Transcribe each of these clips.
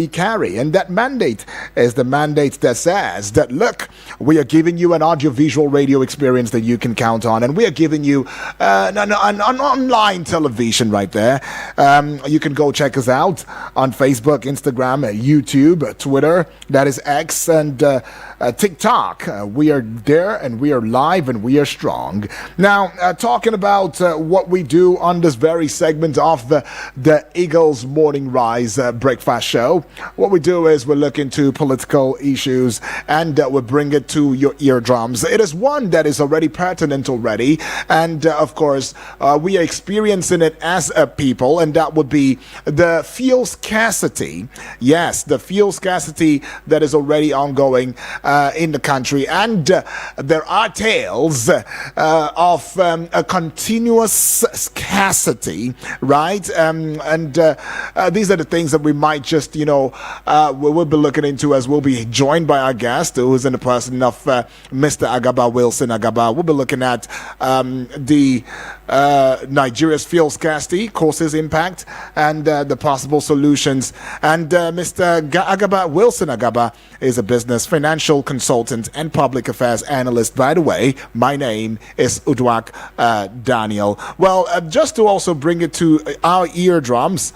carry. And that mandate is the mandate that says that, look, we are giving you an audiovisual radio experience that you can count on, and we are giving you an online television right there. You can go check us out on Facebook, Instagram, YouTube, Twitter, that is X, and TikTok. We are there, and we are live, and we are strong. Now, talking about what we do on this very segment of the Eagles Morning Rise breakfast show, what we do is we look into political issues and we bring it to your eardrums. It is one that is already pertinent already, and of course, we are experiencing it as a people, and that would be the fuel scarcity. Yes, the fuel scarcity that is already ongoing in the country, and there are tales of a continuous scarcity, right? And these are the things that we might just, we'll be looking into, as we'll be joined by our guest, who is in the person of Mr. Agaba Wilson Agaba. We'll be looking at the Nigeria's fuel scarcity, causes, impact, and the possible solutions. And Mr. Agaba Wilson Agaba is a business, financial consultant, and public affairs analyst. By the way, my name is Udwak Daniel. Well, just to also bring it to our eardrums,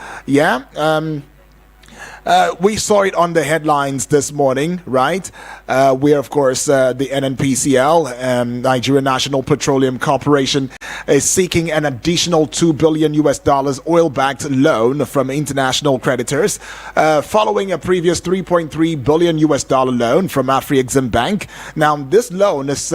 we saw it on the headlines this morning, right? Where, of course, the NNPCL, Nigeria National Petroleum Corporation, is seeking an additional $2 billion oil-backed loan from international creditors, following a previous $3.3 billion loan from Afrexim Bank. Now, this loan is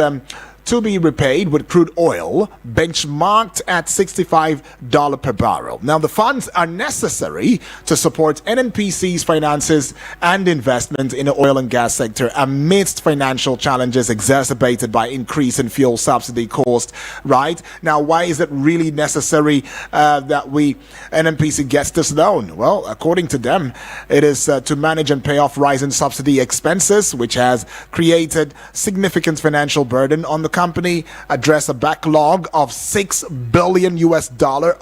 to be repaid with crude oil benchmarked at $65 per barrel. Now, the funds are necessary to support NNPC's finances and investment in the oil and gas sector amidst financial challenges exacerbated by increase in fuel subsidy cost, right? Now, why is it really necessary that NNPC gets this loan? Well, according to them, it is to manage and pay off rising subsidy expenses, which has created significant financial burden on the company, address a backlog of $6 billion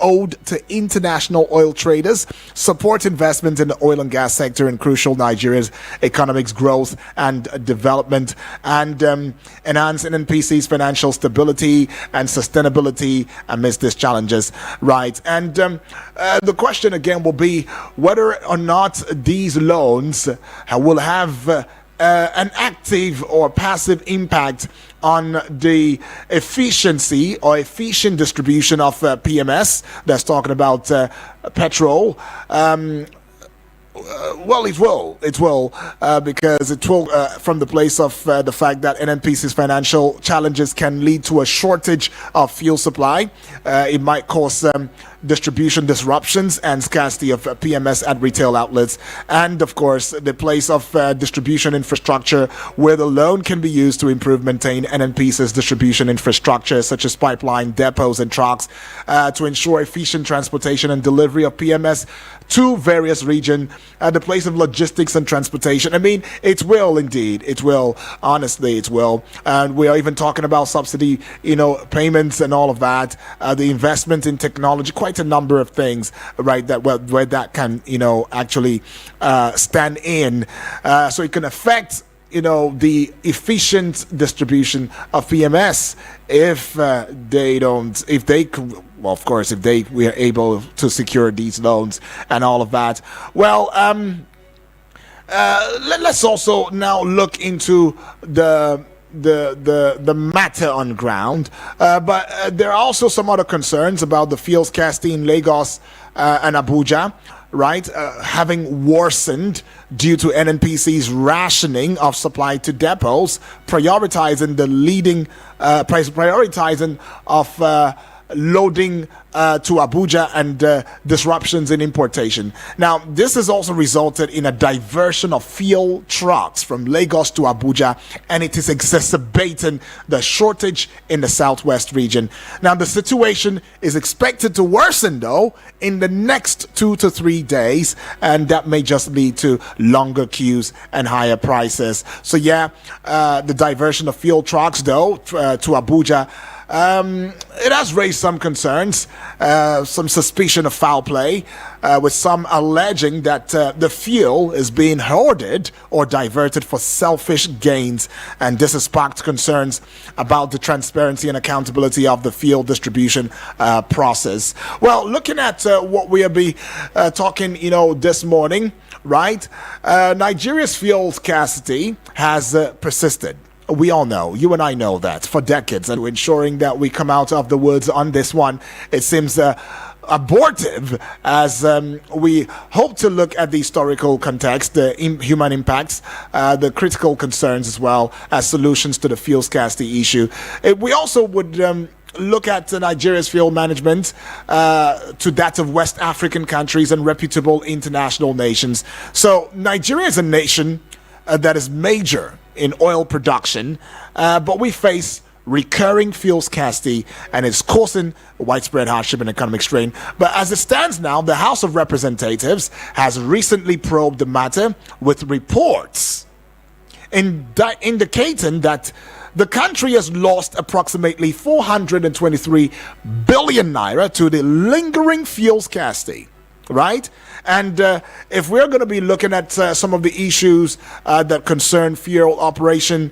owed to international oil traders, support investment in the oil and gas sector in crucial Nigeria's economic growth and development, and enhance NNPC's financial stability and sustainability amidst these challenges, right? And the question again will be whether or not these loans will have an active or passive impact on the efficiency or efficient distribution of PMS. That's talking about petrol. Well, it will, because it will, from the place of the fact that NNPC's financial challenges can lead to a shortage of fuel supply. It might cause distribution disruptions and scarcity of PMS at retail outlets, and of course the place of distribution infrastructure where the loan can be used to improve, maintain NNPC's distribution infrastructure, such as pipeline, depots, and trucks, to ensure efficient transportation and delivery of PMS to various regions, the place of logistics and transportation. I mean, it will indeed, it will, honestly, it will. And we are even talking about subsidy, payments and all of that, the investment in technology, quite a number of things, right, that where that can, actually stand in. So it can affect the efficient distribution of PMS if we are able to secure these loans and all of that. Well, let's also now look into the matter on ground, but there are also some other concerns about the fuel scarcity in Lagos and Abuja, right, having worsened due to NNPC's rationing of supply to depots, prioritizing of loading to Abuja and disruptions in importation. Now, this has also resulted in a diversion of fuel trucks from Lagos to Abuja, and it is exacerbating the shortage in the southwest region. Now, the situation is expected to worsen, though, in the next 2 to 3 days, and that may just lead to longer queues and higher prices. So, the diversion of fuel trucks, though, to Abuja It has raised some concerns, some suspicion of foul play, with some alleging that the fuel is being hoarded or diverted for selfish gains. And this has sparked concerns about the transparency and accountability of the fuel distribution process. Well, looking at what we'll be talking, this morning, right? Nigeria's fuel scarcity has persisted. We all know, you and I know that, for decades, and ensuring that we come out of the woods on this one, it seems abortive, as we hope to look at the historical context, the human impacts, the critical concerns, as well as solutions to the fuel scarcity issue. We also would look at Nigeria's fuel management to that of West African countries and reputable international nations. So Nigeria is a nation that is major in oil production, but we face recurring fuel scarcity, and it's causing widespread hardship and economic strain. But as it stands now, the House of Representatives has recently probed the matter with reports indicating that the country has lost approximately 423 billion naira to the lingering fuel scarcity, right? And if we're going to be looking at some of the issues that concern fuel operation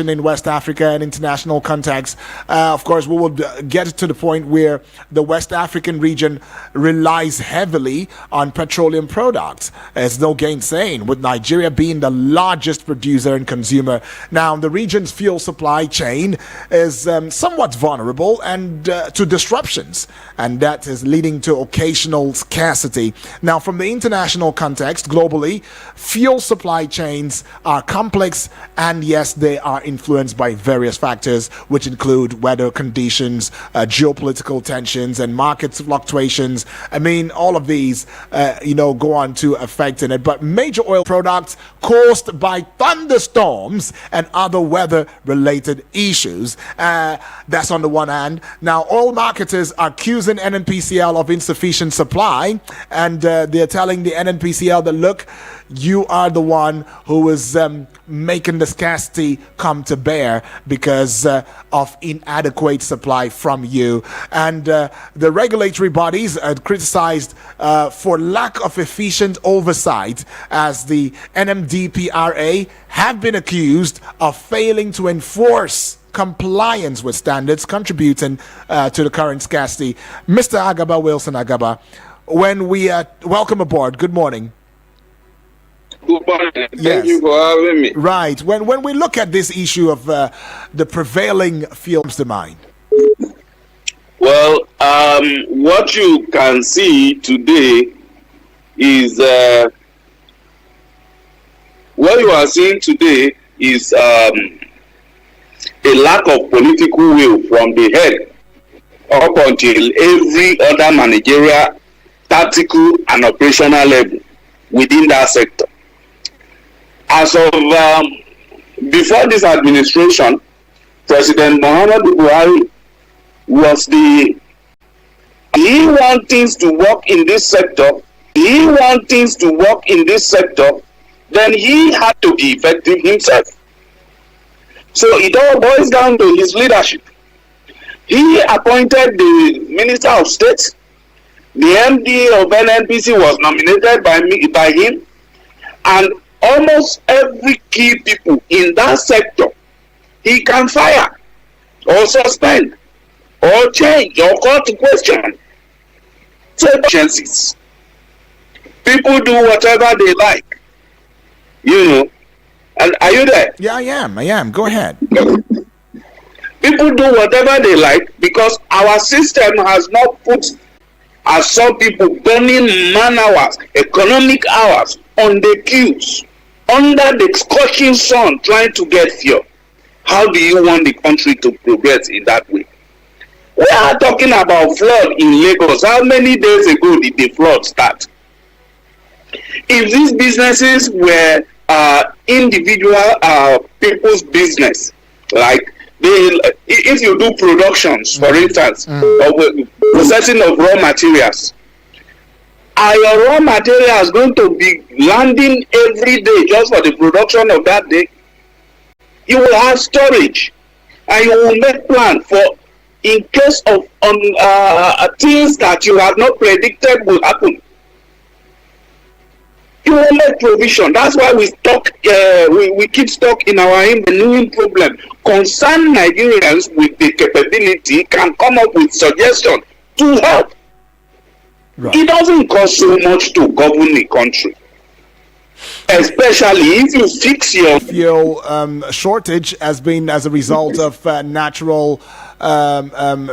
in West Africa and international context, of course, we will get to the point where the West African region relies heavily on petroleum products. There's no gainsaying, with Nigeria being the largest producer and consumer. Now, the region's fuel supply chain is somewhat vulnerable and to disruptions, and that is leading to occasional scarcity. Now, from the international context, globally, fuel supply chains are complex, and yes, they are influenced by various factors, which include weather conditions, geopolitical tensions, and market fluctuations. I mean, all of these, go on to affect it. But major oil products caused by thunderstorms and other weather-related issues. That's on the one hand. Now, oil marketers are accusing NNPCL of insufficient supply, and they're telling the NNPCL that, look, you are the one who is making the scarcity come to bear because of inadequate supply from you. And the regulatory bodies are criticized for lack of efficient oversight, as the NMDPRA have been accused of failing to enforce compliance with standards, contributing to the current scarcity. Mr. Agaba, Wilson Agaba, when we welcome aboard. Good morning. Good morning. Thank you for having me. Right. When we look at this issue of the prevailing fuels demand. Well, what you can see today is what you are seeing today is a lack of political will from the head up until every other managerial, tactical, and operational level within that sector. As of before this administration, President Muhammadu Buhari was he wants things to work in this sector. Then he had to be effective himself. So it all boils down to his leadership. He appointed the Minister of State. The MD of NNPC was nominated by him, and almost every key people in that sector he can fire or suspend or change or call to question. So agencies, people do whatever they like, And are you there? Yeah, I am. Go ahead. People do whatever they like because our system has not put, as some people, burning man hours, economic hours on the queues, under the scorching sun, trying to get fuel. How do you want the country to progress in that way? We are talking about flood in Lagos. How many days ago did the flood start? If these businesses were individual people's business, like if you do productions, for instance, of processing of raw materials, are your raw materials going to be landing every day just for the production of that day? You will have storage. and you will make plan for in case of things that you have not predicted will happen. You will make provision. That's why we stock. We keep stock in our engineering problem. Concerned Nigerians with the capability can come up with suggestions to help. Right. It doesn't cost so much to govern a country, especially if you fix your fuel shortage has been as a result of natural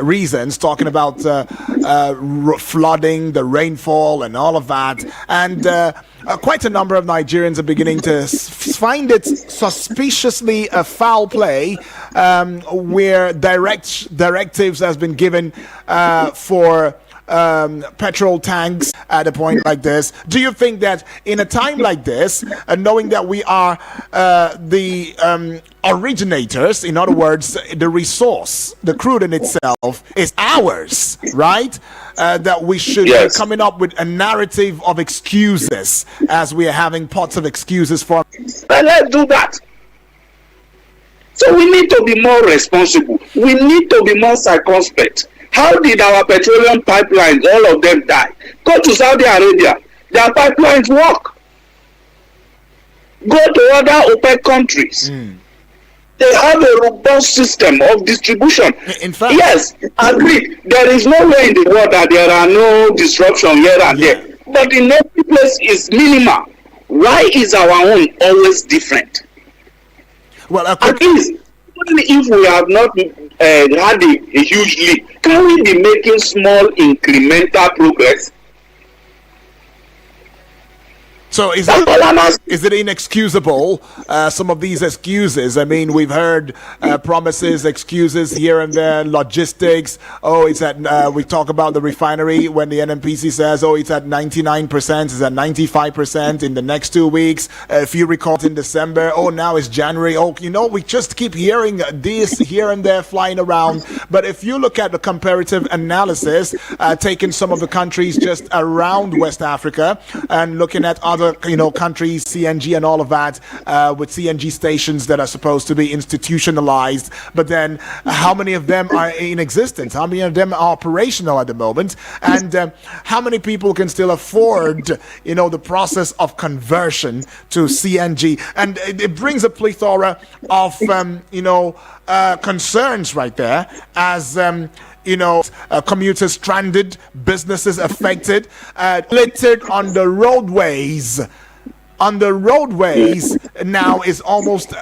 reasons, talking about flooding, the rainfall, and all of that. And quite a number of Nigerians are beginning to find it suspiciously a foul play where directives has been given for petrol tanks at a point like this. Do you think that in a time like this, knowing that we are the originators, in other words, the resource, the crude in itself is ours, right? That we should be coming up with a narrative of excuses as we are having pots of excuses for. Let's do that. So we need to be more responsible. We need to be more circumspect. How did our petroleum pipelines, all of them, die? Go to Saudi Arabia. Their pipelines work. Go to other OPEC countries. They have a robust system of distribution. In fact, yes, agreed. There is no way in the world that there are no disruptions here and there. But in every place is minimal. Why is our own always different? Well, at least, even if we have not had a huge leap, can we be making small incremental progress? So is it inexcusable, some of these excuses? I mean, we've heard promises, excuses here and there, logistics. Oh, it's at, we talk about the refinery when the NNPC says, oh, it's at 99%, it's at 95% in the next 2 weeks. If you recall in December, oh, now it's January. Oh, you know, we just keep hearing this here and there flying around. But if you look at the comparative analysis, taking some of the countries just around West Africa and looking at other countries, CNG and all of that, with CNG stations that are supposed to be institutionalized, but then how many of them are in existence? How many of them are operational at the moment? And how many people can still afford, the process of conversion to CNG? And it brings a plethora of, concerns right there as commuters stranded, businesses affected, littered on the roadways. On the roadways now is almost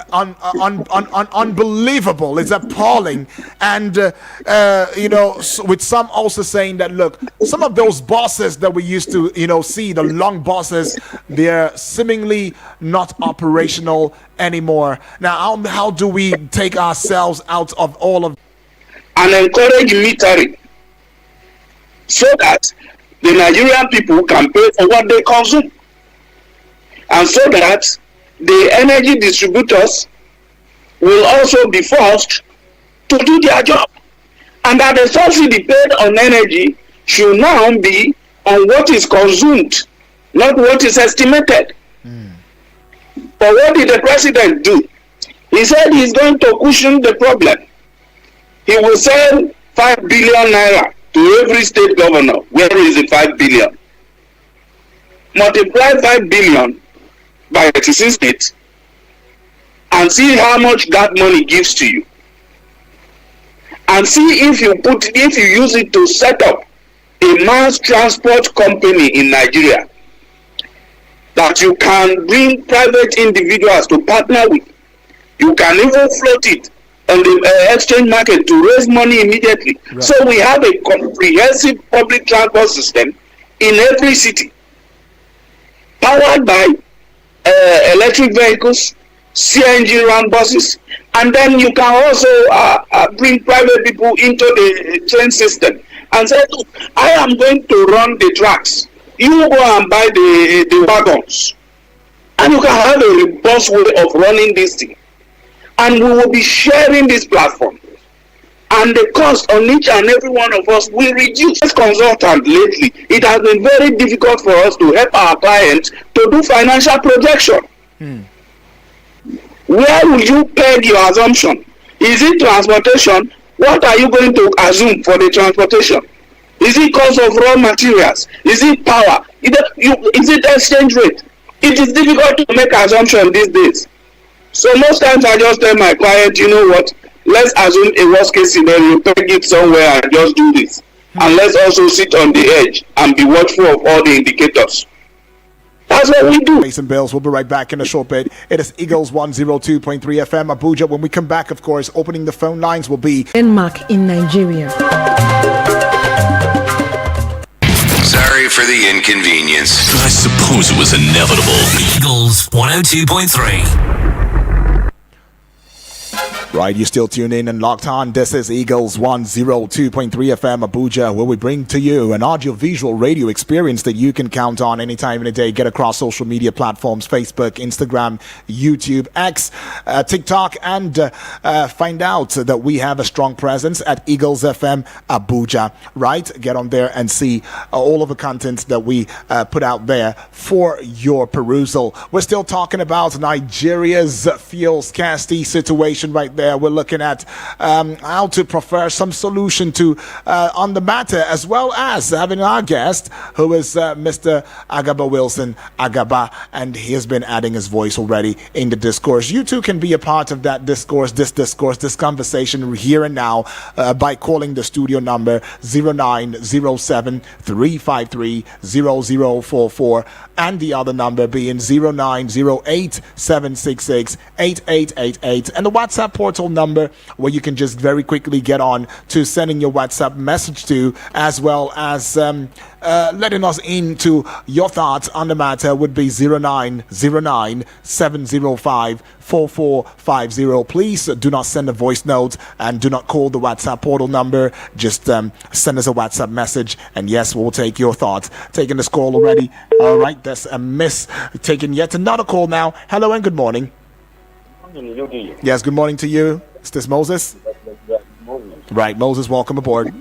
unbelievable. It's appalling. And, with some also saying that, look, some of those buses that we used to, see, the long buses, they're seemingly not operational anymore. Now, how do we take ourselves out of all of and encourage metering so that the Nigerian people can pay for what they consume, and so that the energy distributors will also be forced to do their job, and that the subsidy paid on energy should now be on what is consumed, not what is estimated. But what did the president do? He said he's going to cushion the problem. He will send 5 billion naira to every state governor. Where is the 5 billion? Multiply 5 billion by 36 states and see how much that money gives to you. And see if you use it to set up a mass transport company in Nigeria that you can bring private individuals to partner with. You can even float it on the exchange market to raise money immediately. Right. So we have a comprehensive public transport system in every city, powered by electric vehicles, CNG run buses, and then you can also bring private people into the train system and say, look, I am going to run the tracks. You go and buy the wagons, and you can have a robust way of running this thing. And we will be sharing this platform. And the cost on each and every one of us will reduce. As consultant lately, it has been very difficult for us to help our clients to do financial projection. Where will you peg your assumption? Is it transportation? What are you going to assume for the transportation? Is it cost of raw materials? Is it power? Is it exchange rate? It is difficult to make assumption these days. So most times I just tell my client, you know what? Let's assume a worst case scenario, peg it somewhere and just do this. And let's also sit on the edge and be watchful of all the indicators. That's what we do. Mason Bills. We'll be right back in a short bit. It is Eagles 102.3 FM Abuja. When we come back, of course, opening the phone lines will be Denmark in Nigeria. Sorry for the inconvenience. I suppose it was inevitable. Eagles 102.3. Right, you're still tuned in and locked on. This is Eagles 102.3 FM Abuja, where we bring to you an audio-visual radio experience that you can count on anytime in a day. Get across social media platforms, Facebook, Instagram, YouTube, X, TikTok, and find out that we have a strong presence at Eagles FM Abuja. Right, get on there and see all of the content that we put out there for your perusal. We're still talking about Nigeria's fuel scarcity situation right there. We're looking at how to prefer some solution to on the matter, as well as having our guest, who is Mr. Agaba Wilson Agaba, and he has been adding his voice already in the discourse. You too can be a part of that discourse, this conversation here and now by calling the studio number 0907 353 0044, and the other number being 0908 766 8888, and the WhatsApp portal number where you can just very quickly get on to sending your WhatsApp message to, as well as letting us into your thoughts on the matter, would be 0909 705 4450. Please do not send a voice note and do not call the WhatsApp portal number. Just send us a WhatsApp message, and yes, we'll take your thoughts. Taking this call already. All right, that's a miss. Taking yet another call now. Hello and good morning. Yes, good morning to you. Is this Moses? Right, Moses, welcome aboard.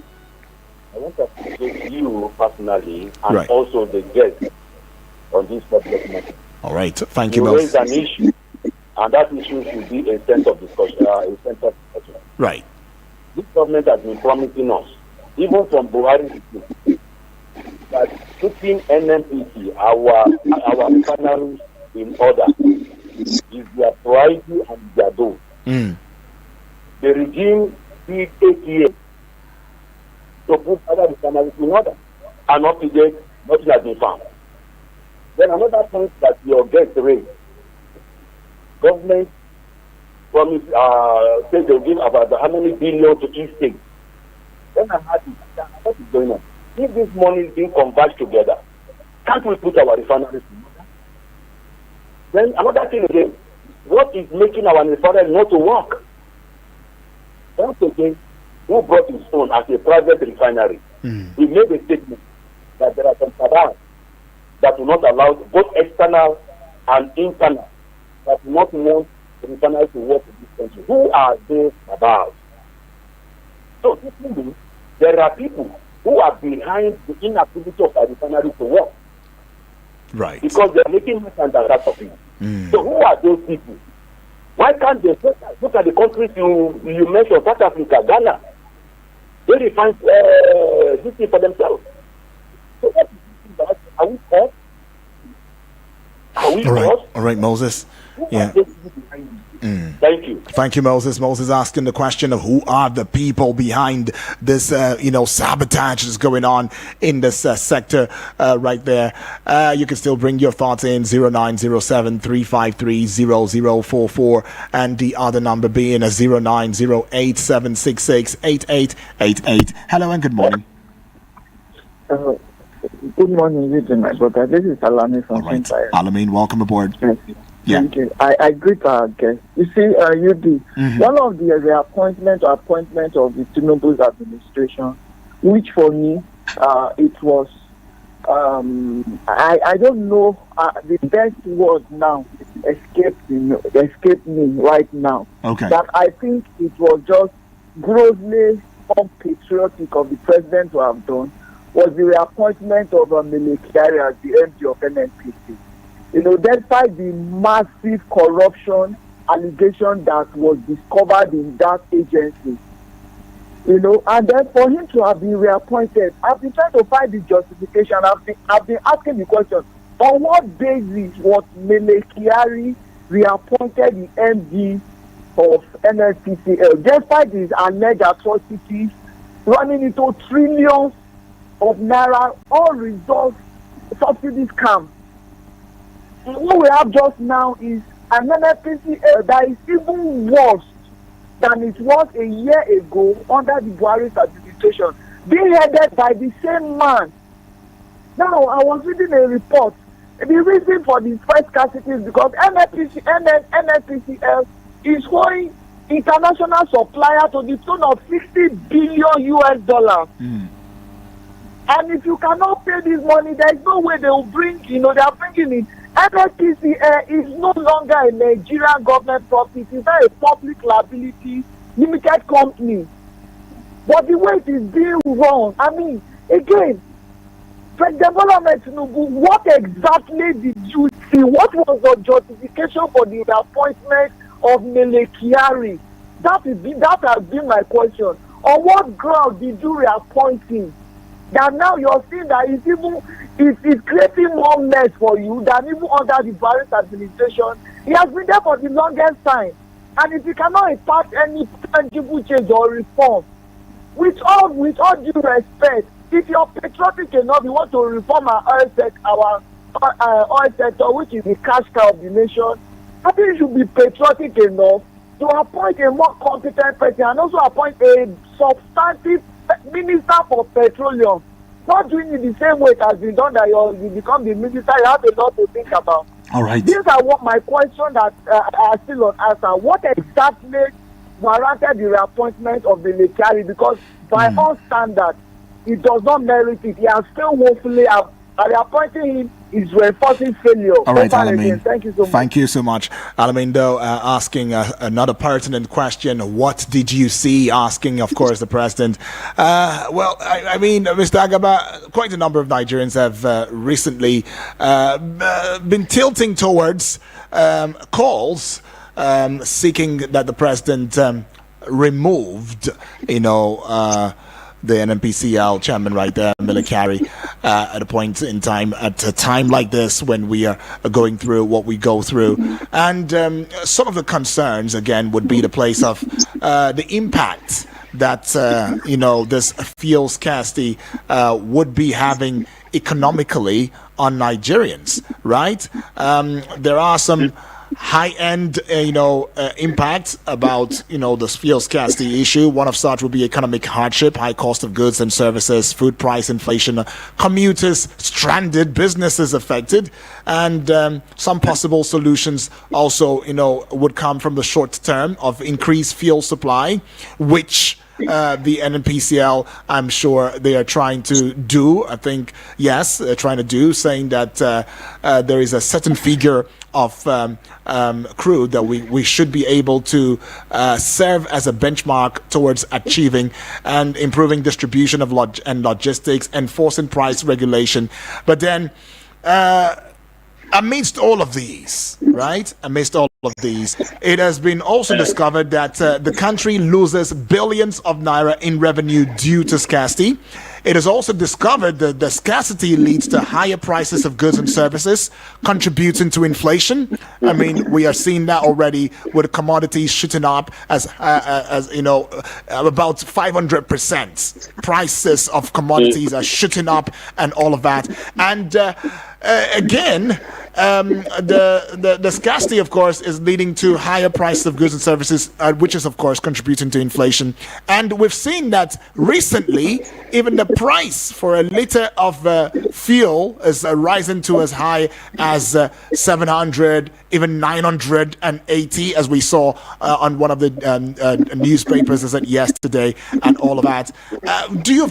I want to appreciate you personally and Right. also the guest on this subject. All right, thank you, You Moses. raised an issue, and that issue should be a center of discussion. Right. This government has been promising us, even from Buhari, that putting NNPC, our refineries in order, is their priority and their goal. Mm. The regime did 8 years to put other refineries in order, and up to date, nothing has been found. Then another point that your guest raised, government promised, say they'll give about how many billion to each state. Then I had to, what is going on? If this money is being converged together, can't we put our refineries in order? Then another thing again, what is making our refineries not to work? Once again, who brought his own as a private refinery? He made a statement that there are some cabals that will not allow both external and internal, that will not want the refinery to work in this country. Who are those cabals? So this means there are people who are behind the inactivity of our refinery to work, Right. because they are making money and that of it. So who are those people? Why can't they look at the countries you mentioned, South Africa, Ghana? They refine this thing for themselves. So what is this about? Are we caught? Are we caught? All right, Moses. Who Yeah. are those people behind it? Thank you. Thank you, Moses. Moses asking the question of who are the people behind this, sabotage that's going on in this sector right there. You can still bring your thoughts in 0907 353 0044, and the other number being 0908 766 8888. Hello and good morning. Good morning, Eugene, my brother. This is Alami from All right, Empire. Alamin, welcome aboard. Yeah. Thank you. I greet our guest. You see, UD, one of the appointment of the Tinubu's administration, which for me, it was, I don't know, the best word now escaped me right now. Okay. That I think it was just grossly unpatriotic of the president to have done was the reappointment of Mele Kyari as the MD of NNPC. You know, despite the massive corruption allegation that was discovered in that agency. And then for him to have been reappointed, I've been trying to find the justification. I've been asking the question, on what basis was Mele Kyari reappointed the MD of NNPCL, despite his alleged atrocities, running into trillions of naira, all results subsidy scam. And what we have just now is an NNPCL that is even worse than it was a year ago under the Buhari's administration, being headed by the same man. Now, I was reading a report. The reason for the first scarcity is because NNPCL is owing international supplier to the tune of $60 billion. And if you cannot pay this money, there is no way they will bring, they are bringing it. NNPCL is no longer a Nigerian government property. It's not a public liability limited company. But the way it is being run, again, Development Tinubu, what exactly did you see? What was the justification for the appointment of Mele Kyari? That has been my question. On what ground did you reappoint him? That now you're seeing that it's creating more mess for you than even under the Buhari's administration. He has been there for the longest time. And if you cannot impart any tangible change or reform, with all due respect, if you're patriotic enough, you want to reform our oil sector, which is the cash cow of the nation, I think you should be patriotic enough to appoint a more competent person and also appoint a substantive minister for petroleum. Not doing it the same way it has been done that you become the minister. You have a lot to think about. All right. These are what my questions that are still unanswered. What exactly warranted the reappointment of the Kyari? Because by all standards, he does not merit it. He has still woefully reappointing him is reinforcing failure. All right, Alamin. Thank you so much. Thank you so much. Alamin, though, asking another pertinent question. What did you see? Asking, of course, the president. Mr. Agaba, quite a number of Nigerians have recently been tilting towards calls seeking that the president removed, the NNPCL chairman right there, Mele Kyari, at a point in time, at a time like this when we are going through what we go through. And some of the concerns, again, would be the place of the impact that, this fuel scarcity would be having economically on Nigerians, right? There are some high-end, impact about, the fuel scarcity issue. One of such would be economic hardship, high cost of goods and services, food price inflation, commuters stranded, businesses affected, and some possible solutions also, would come from the short term of increased fuel supply, which the NNPCL, I'm sure they are trying to do. I think, yes, they're trying to do, saying that there is a certain figure of crude that we should be able to serve as a benchmark towards achieving and improving distribution of logistics, enforcing price regulation. But then, amidst all of these, right? It has been also discovered that the country loses billions of naira in revenue due to scarcity. It is also discovered that the scarcity leads to higher prices of goods and services, contributing to inflation. We are seeing that already with commodities shooting up as about 500%. Prices of commodities are shooting up and all of that. And again, the scarcity, of course, is leading to higher prices of goods and services, which is, of course, contributing to inflation. And we've seen that recently, even the price for a liter of fuel is rising to as high as 700, even 980, as we saw on one of the newspapers as at yesterday, and all of that.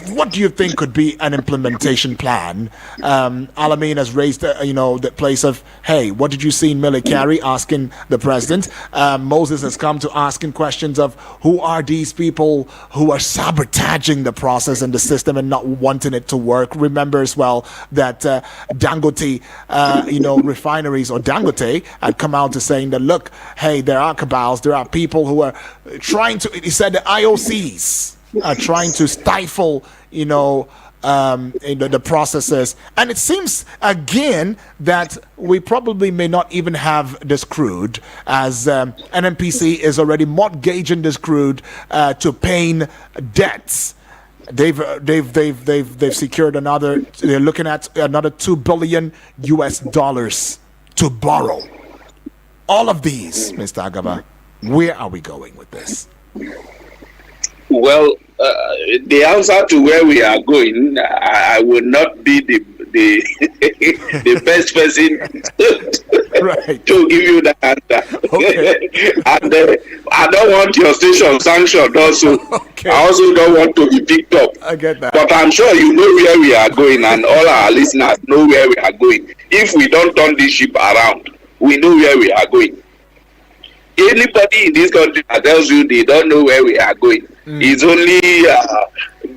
What do you think could be an implementation plan? Alamin has raised, the place of, hey, what did you see in Mele Kyari? Asking the president. Moses has come to asking questions of who are these people who are sabotaging the process and the system and not wanting it to work. Remember as well that Dangote, refineries or Dangote had come out to saying that, look, hey, there are cabals, there are people who are trying to, he said the IOCs are trying to stifle, the processes. And it seems again that we probably may not even have this crude, as NNPC is already mortgaging this crude to paying debts. They've secured another. They're looking at another $2 billion to borrow. All of these, Mr. Agaba, where are we going with this? Well, the answer to where we are going, I will not be the the best person right. to give you the answer. Okay. And I don't want your station sanctioned also. Okay. I also don't want to be picked up. I get that. But I'm sure you know where we are going, and all our listeners know where we are going. If we don't turn this ship around, we know where we are going. Anybody in this country that tells you they don't know where we are going is only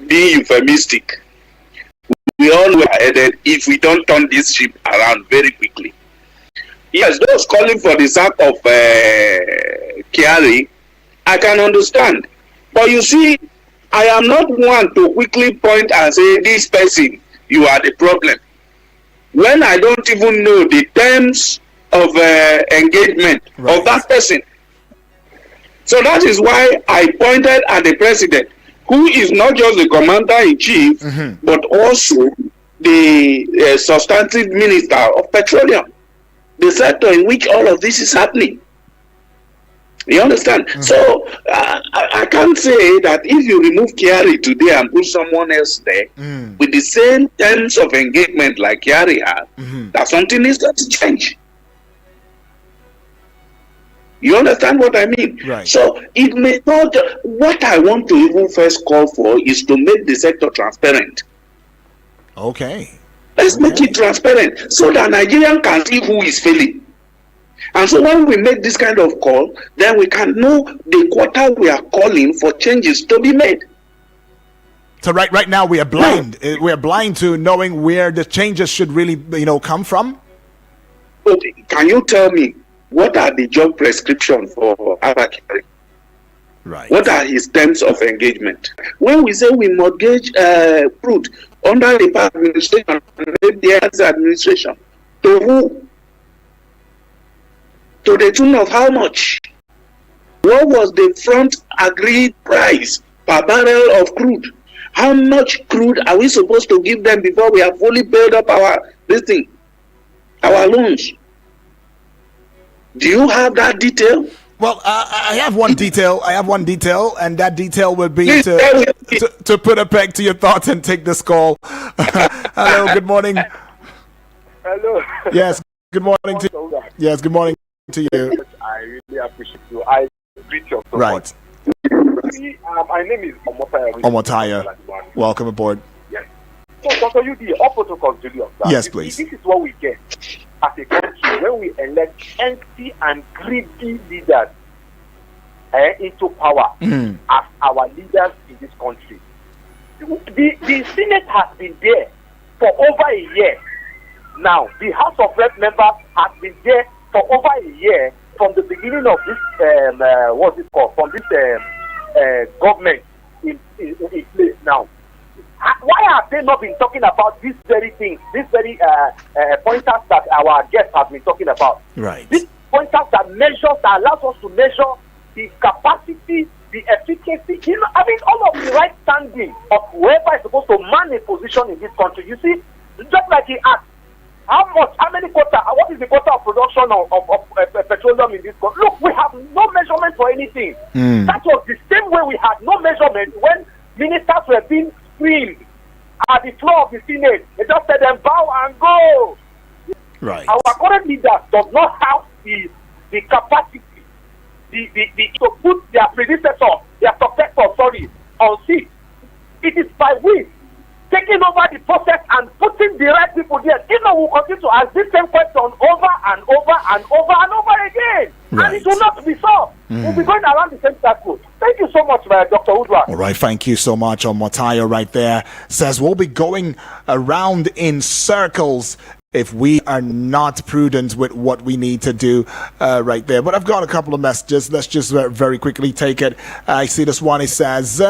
being euphemistic. We all were headed if we don't turn this ship around very quickly. Yes, those calling for the sack of Kyari, I can understand. But you see, I am not one to quickly point and say, this person, you are the problem, when I don't even know the terms of engagement of that person. So that is why I pointed at the president, who is not just the commander-in-chief, but also the substantive minister of petroleum, the sector in which all of this is happening. You understand? So I can't say that if you remove Kyari today and put someone else there with the same terms of engagement like Kyari had, that something is going to change. You understand what I mean? Right. So it may not. What I want to even first call for is to make the sector transparent. Okay. Let's make it transparent so that Nigerian can see who is failing. And so when we make this kind of call, then we can know the quarter we are calling for changes to be made. So right now we are blind. We are blind to knowing where the changes should really, come from. Okay. Can you tell me what are the job prescriptions for Abakari? Right. What are his terms of engagement? When we say we mortgage crude under the administration, the administration, to who? To the tune of how much? What was the front agreed price per barrel of crude? How much crude are we supposed to give them before we have fully paid up our loans? Do you have that detail? Well, I have one detail. And that detail would be to put a peg to your thoughts and take this call. Hello, good morning. Hello. Yes, good morning to you. Yes, good morning to you. I really appreciate you. I greet you so right. much. My name is Omotaya. Welcome aboard. Yes. So, Dr. UD, all protocols duly observed. Yes, please. This is what we get as a country when we elect empty and greedy leaders into power as our leaders in this country. The Senate has been there for over a year. Now, the House of Rep members has been there for over a year from the beginning of this, from this government in place now. Why have they not been talking about these very things, these very pointers that our guests have been talking about? Right. These pointers that allows us to measure the capacity, the efficacy, all of the right standing of whoever is supposed to man a position in this country. You see, just like he asked, what is the quota of production of petroleum in this country? Look, we have no measurement for anything. That was the same way we had no measurement when ministers were being screamed at the floor of the Senate. They just said them bow and go. Right. Our current leaders does not have the capacity to put their predecessor, their successor, on seat. It is by we taking over the process and putting the right people there, we'll continue to ask this same question over and over and over and over again. Right. And it will not be solved. We'll be going around the same circle. Thank you so much, Dr. Woodward. All right, thank you so much. Matayo right there says we'll be going around in circles if we are not prudent with what we need to do right there. But I've got a couple of messages. Let's just very quickly take it. I see this one. It says,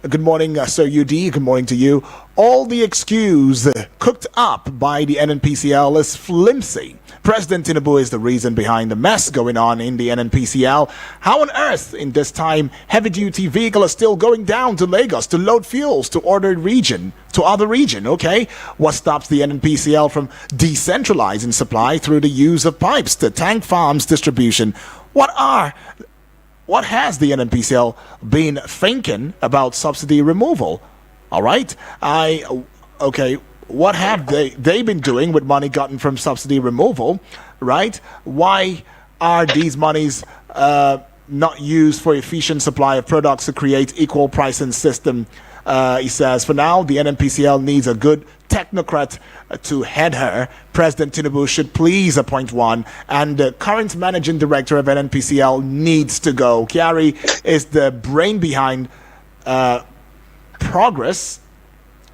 good morning, Sir UD. Good morning to you. All the excuse cooked up by the NNPCL is flimsy. President Tinubu is the reason behind the mess going on in the NNPCL. How on earth in this time heavy-duty vehicle is still going down to Lagos to load fuels to other region, okay? What stops the NNPCL from decentralizing supply through the use of pipes to tank farms distribution? What has the NNPCL been thinking about subsidy removal? All right? What have they been doing with money gotten from subsidy removal, right? Why are these monies not used for efficient supply of products to create equal pricing system? He says, for now, the NNPCL needs a good technocrat to head her. President Tinubu should please appoint one, and the current managing director of NNPCL needs to go. Kyari is the brain behind progress,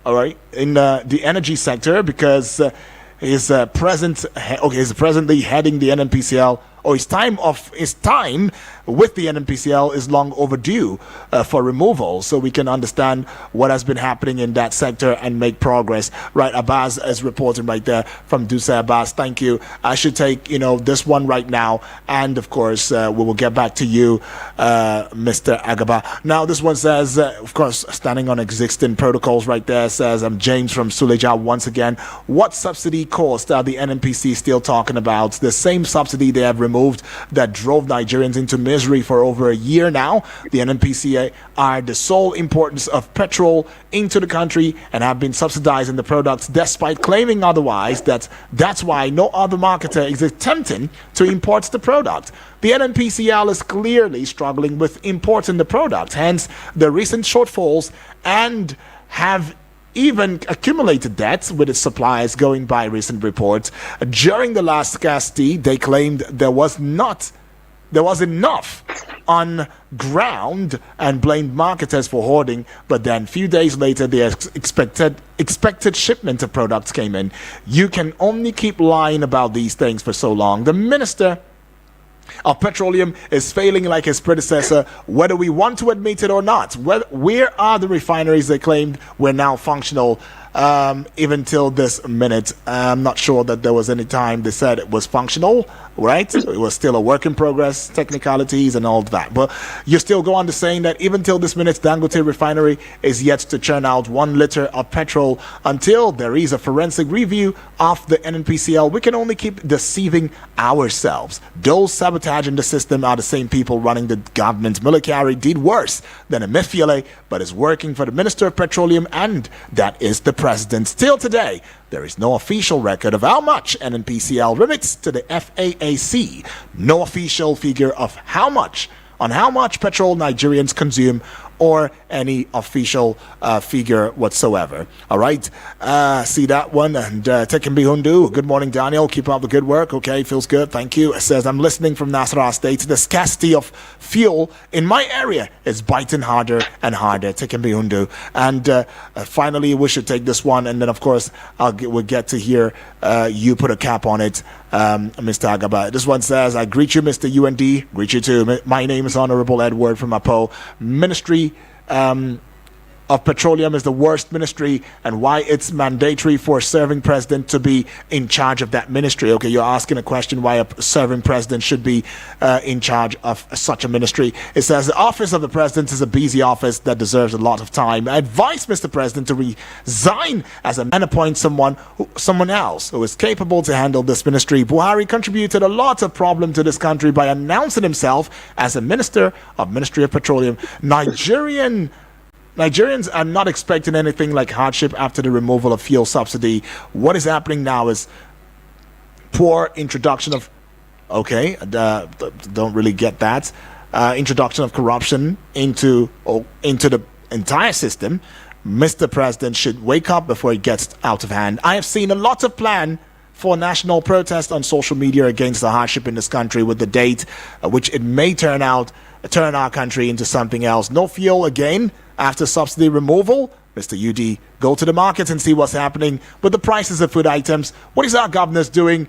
all right, in the energy sector, because he's presently heading the NNPCL, or his time with the NNPCL is long overdue for removal, so we can understand what has been happening in that sector and make progress. Right, Abbas is reporting right there from Dusa. Abbas, thank you. I should take this one right now, and of course we will get back to you, Mr. Agaba. Now this one says, of course, standing on existing protocols right there, says I'm James from Suleja once again. What subsidy cost are the NNPC still talking about? The same subsidy they have removed that drove Nigerians into misery for over a year now. The NNPC are the sole importers of petrol into the country and have been subsidizing the products despite claiming otherwise. That's why no other marketer is attempting to import the product. The NNPCL is clearly struggling with importing the product, hence the recent shortfalls, and have even accumulated debts with its suppliers, going by recent reports. During the last scarcity, they claimed there was enough on ground and blamed marketers for hoarding, but then a few days later the expected shipment of products came in. You can only keep lying about these things for so long. The minister of petroleum is failing like his predecessor, whether we want to admit it or not. Where are the refineries they claimed were now functional? Even till this minute, I'm not sure that there was any time they said it was functional, right? It was still a work in progress, technicalities and all that. But you still go on to saying that even till this minute, Dangote refinery is yet to churn out 1 liter of petrol. Until there is a forensic review of the NNPCL, we can only keep deceiving ourselves. Those sabotaging the system are the same people running the government. Military did worse than a Emefiele, but is working for the Minister of Petroleum, and that is the president. Still today, there is no official record of how much NNPCL remits to the FAAC. No official figure of how much petrol Nigerians consume, or any official figure whatsoever. All right, see that one. And Tekin Bihundu, good morning, Daniel. Keep up the good work. Okay, feels good. Thank you. It says, I'm listening from Nasarawa State. The scarcity of fuel in my area is biting harder and harder. Tekin Bihundu. And finally, we should take this one. And then, of course, we'll get to hear you put a cap on it, Mr. Agaba. This one says, I greet you, Mr. UND. Greet you too. My name is Honorable Edward from Apo. Ministry of Petroleum is the worst ministry, and why it's mandatory for a serving president to be in charge of that ministry. Okay, you're asking a question why a serving president should be in charge of such a ministry. It says the office of the president is a busy office that deserves a lot of time. I advise Mr. President to resign and appoint someone else who is capable to handle this ministry. Buhari contributed a lot of problem to this country by announcing himself as a minister of Ministry of Petroleum. Nigerians are not expecting anything like hardship after the removal of fuel subsidy. What is happening now is poor introduction of, don't really get that, introduction of corruption into the entire system. Mr. President should wake up before it gets out of hand. I have seen a lot of plan for national protest on social media against the hardship in this country with the date which it may turn our country into something else. No fuel again after subsidy removal. Mr. UD, go to the markets and see what's happening with the prices of food items. What is our governors doing